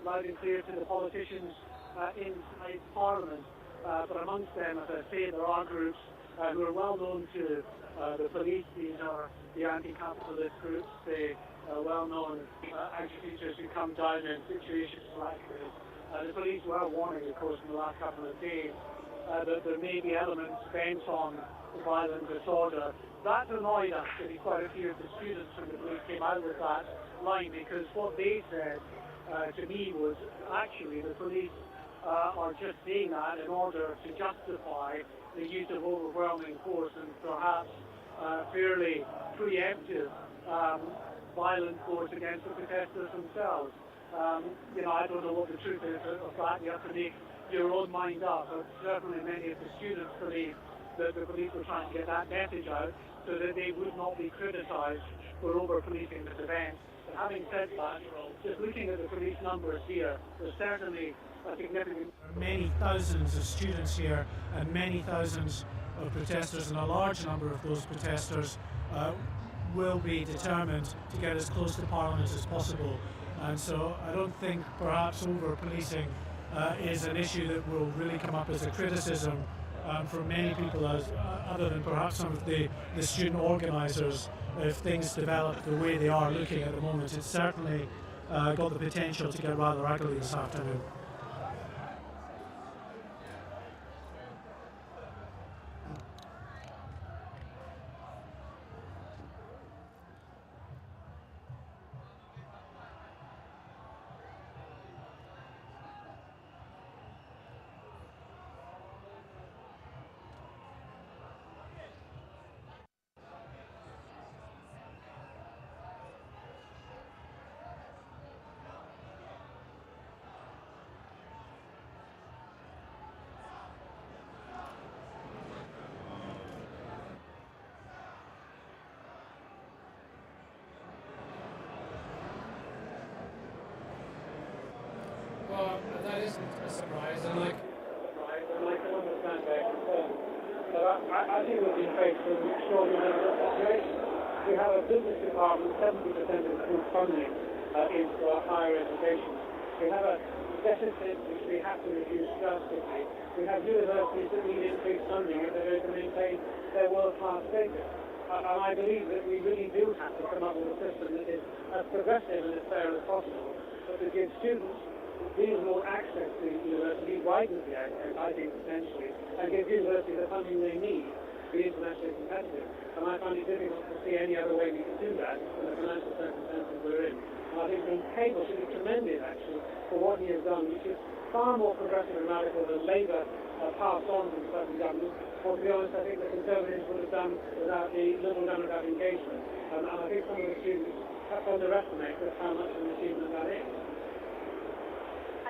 loud and clear to the politicians inside Parliament. But amongst them, as I say, there are groups who are well known to the police. These are the anti-capitalist groups, the well-known agitations who come down in situations like this. The police were warning, of course, in the last couple of days that there may be elements bent on violent disorder. That annoyed actually quite a few of the students when the police came out with that line, because what they said to me was actually the police are just saying that in order to justify the use of overwhelming force and perhaps fairly preemptive violent force against the protesters themselves. I don't know what the truth is of that. You have to make your own mind up. But certainly many of the students believe that the police were trying to get that message out so that they would not be criticised for over-policing this event. But having said that, just looking at the police numbers here, there's certainly a significant... Many thousands of students here and many thousands of protesters, and a large number of those protesters will be determined to get as close to Parliament as possible. And so I don't think perhaps over-policing is an issue that will really come up as a criticism from many people, other than perhaps some of the student organisers, if things develop the way they are looking at the moment. It's certainly got the potential to get rather ugly this afternoon. Well, that isn't a surprise, and I can understand their concern. But I think we've been faced with an extraordinary situation. We have a business department, 70% of group funding into our higher education. We have a deficit which we have to reduce drastically. We have universities that need increased funding if they're going to maintain their world-class status. And I believe that we really do have to come up with a system that is as progressive and as fair as possible, but that gives students reasonable access to university, widens the access, I think, potentially, and gives universities the funding they need to be internationally competitive. And I find it difficult to see any other way we can do that in the financial circumstances we're in. And I think Dean Cable should be commended, actually, for what he has done, which is far more progressive and radical than Labour passed on to the present government. Or, to be honest, I think the Conservatives would have done without the Liberal Democrat engagement. And I think some of the students have underestimated just how much of an achievement that is.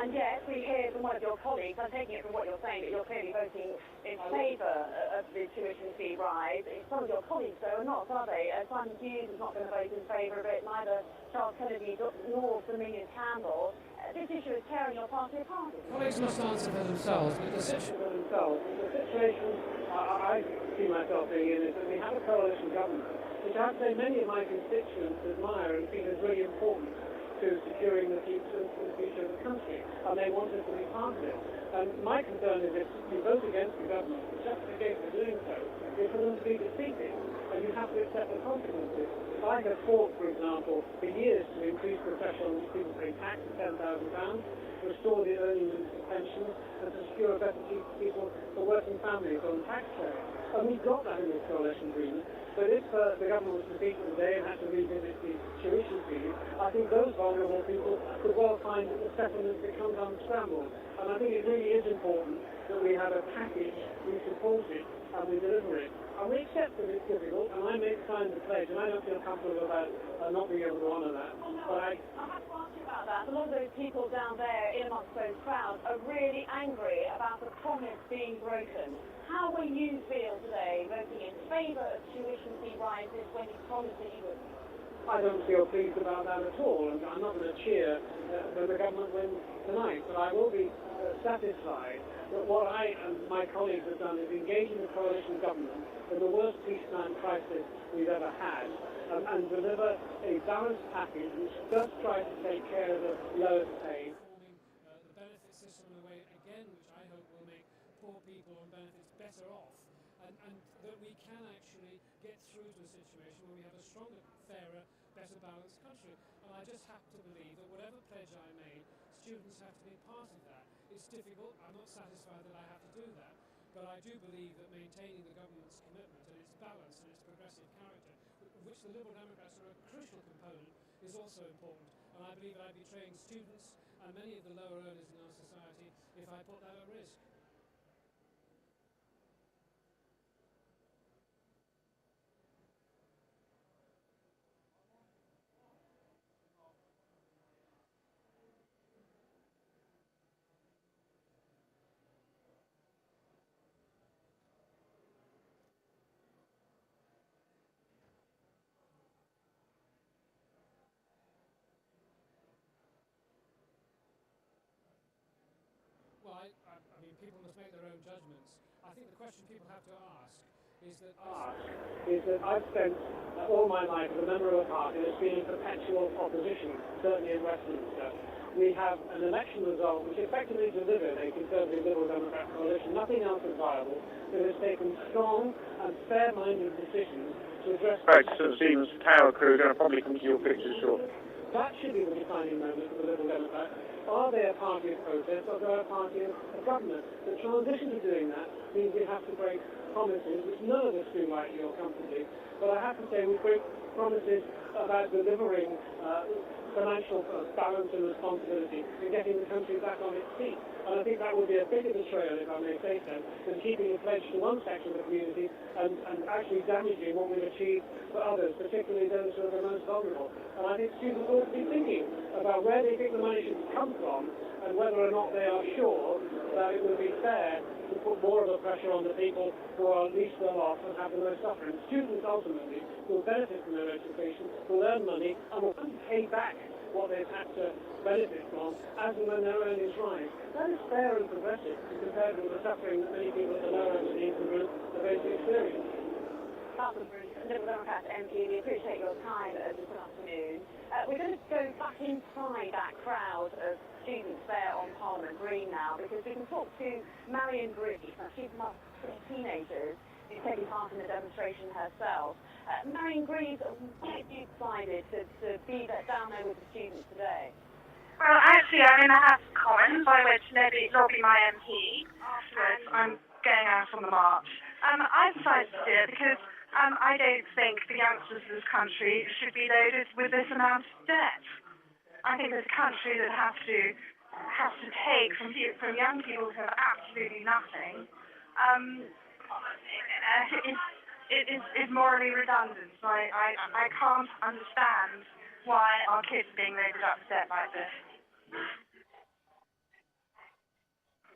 And yet, we hear from one of your colleagues, I'm taking it from what you're saying, that you're clearly voting in favour of the tuition fee rise. Some of your colleagues, though, are not, are they? Simon Hughes is not going to vote in favour of it, neither Charles Kennedy nor Dominion Campbell. This issue is tearing your party apart. colleagues must answer for themselves, but the situation I see myself being in is that we have a coalition government, which I'd say many of my constituents admire and feel is really important to securing the future of the country, and they want us to be part of it. And my concern is if you vote against the government, the justification for doing so is for them to be defeated, and you have to accept the consequences. I have fought, for example, for years to increase professional people paying tax to £10,000, restore the early pensions, and to secure a better future for people for working families on tax credit. And we've got that in this coalition agreement. But if the government was defeated today and had to revisit the tuition fees, I think those vulnerable people could well find that the settlement becomes unscrambled. And I think it really is important that we have a package, we support it, and we deliver it. And we accept that it's difficult, and I make signs of pledge, and I don't feel comfortable about not being able to honour that. But I have to ask you about that. A lot of those people down there in amongst those crowds are really angry about the promise being broken. How will you feel today voting in favour of tuition fee rises when you promised that you would? I don't feel pleased about that at all, and I'm not going to cheer when the government wins tonight, but I will be satisfied that what I and my colleagues have done is engage in the coalition government in the worst peacetime crisis we've ever had, and deliver a balanced package which does try to take care of the lowest paid. better off, and that we can actually get through to a situation where we have a stronger, fairer, better balanced country. And I just have to believe that whatever pledge I made, students have to be part of that. It's difficult. I'm not satisfied that I have to do that. But I do believe that maintaining the government's commitment and its balance and its progressive character, of which the Liberal Democrats are a crucial component, is also important. And I believe that I'd betraying students and many of the lower earners in our society if I put that at risk. Well, I mean, people must make their own judgments. I think the question people have to ask is that... I've spent all my life as a member of a party that's been in perpetual opposition, certainly in Westminster. We have an election result which effectively delivered a Conservative Liberal Democrat coalition, nothing else is viable, that has taken strong and fair-minded decisions to address... Right, so Stevens Tower crew are going to probably come to your picture shortly. That should be the defining moment for the Liberal Democrats. Are they a party of protest or are they a party of government? The transition to doing that means we have to break promises, which none of us do like your company. But I have to say we break promises about delivering financial balance and responsibility and getting the country back on its feet. And I think that would be a bigger betrayal, if I may say so, than keeping a pledge to one section of the community and actually damaging what we've achieved for others, particularly those who are the most vulnerable. And I think students ought to be thinking about where they think the money should come from and whether or not they are sure that it would be fair to put more of the pressure on the people who are least well off and have the most suffering. Students ultimately will benefit from their education, will earn money, and will pay back what they've had to benefit from as and when their earnings rise. That is fair and progressive compared with the suffering that many people at the lower end of the income group are going to experience. Councillor Bruce, Liberal Democrat MP, we appreciate your time this afternoon. We're going to go back inside that crowd of students there on Parliament Green now, because we can talk to Marion Greaves. She's one of the teenagers who's taking part in the demonstration herself. Marion Greaves, why have you decided to be down there with the students today? Well, actually, I'm in the House of Commons. I went to lobby my MP. Afterwards, I'm going out on the march. I decided to do it because I don't think the youngsters of this country should be loaded with this amount of debt. I think this country that has to take from young people who have absolutely nothing is morally redundant. So I can't understand why our kids are being loaded up with debt like this.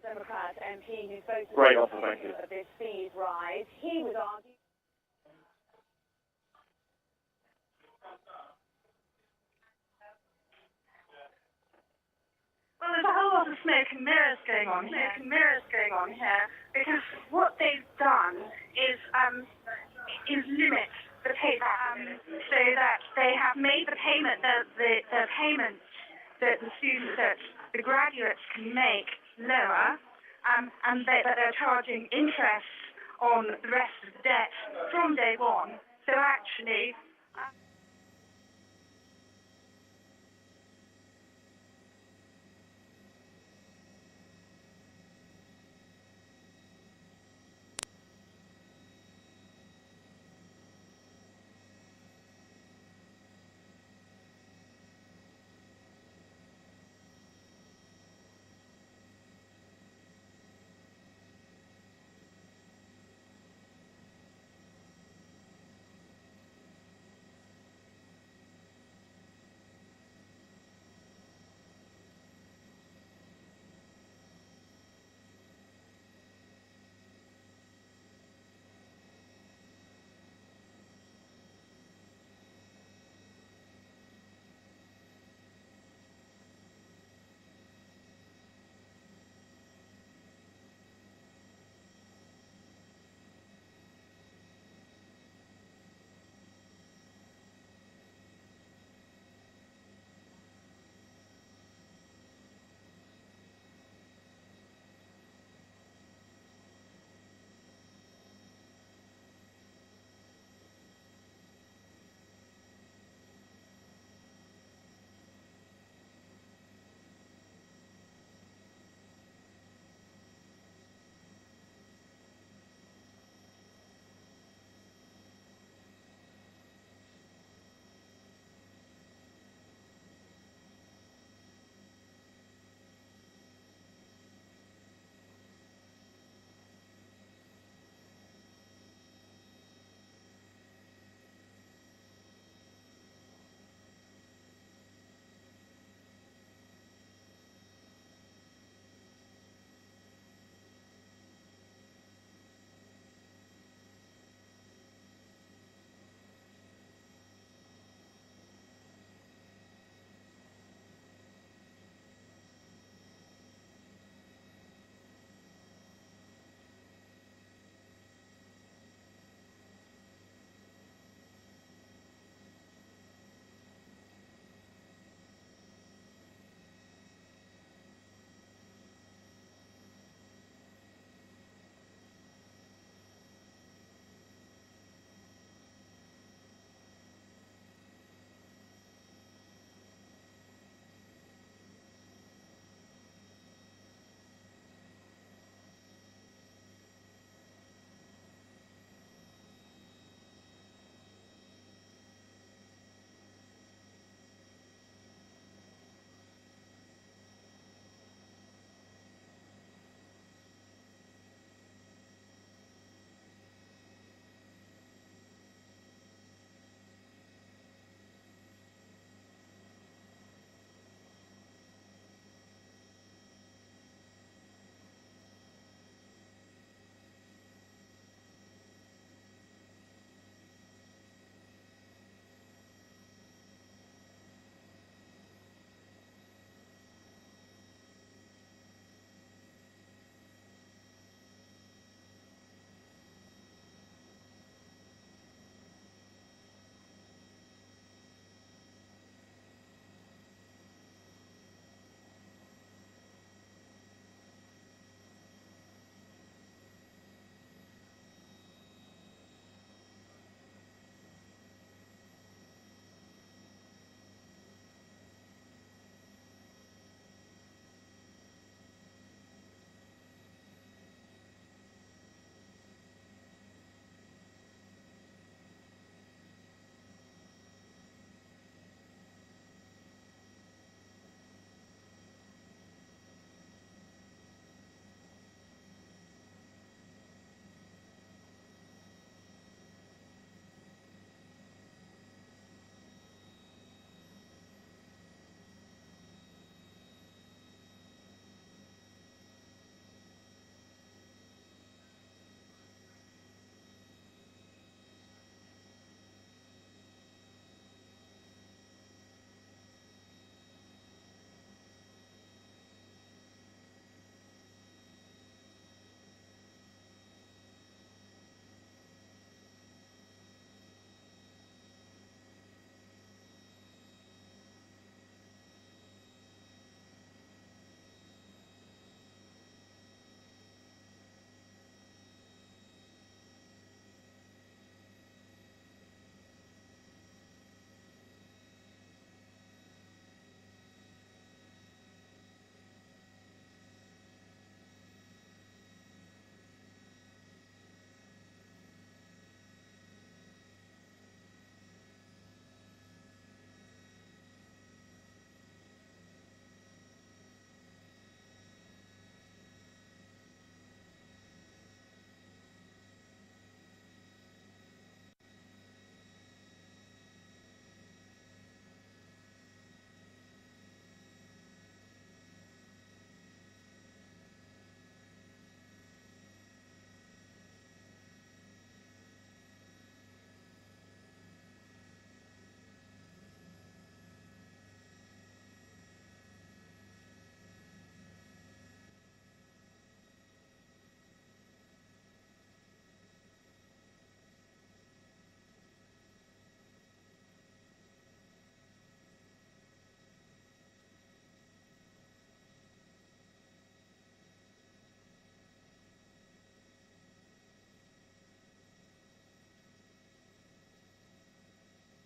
Democrat MP who voted Great offer, thank you. of this fees rise, he would argue. Well, there's a whole lot of smoke and mirrors going on here, because what they've done is limit the payback, so that they have made the payment, the payments that the students, that the graduates can make lower, and that they're charging interest on the rest of the debt from day one. So actually...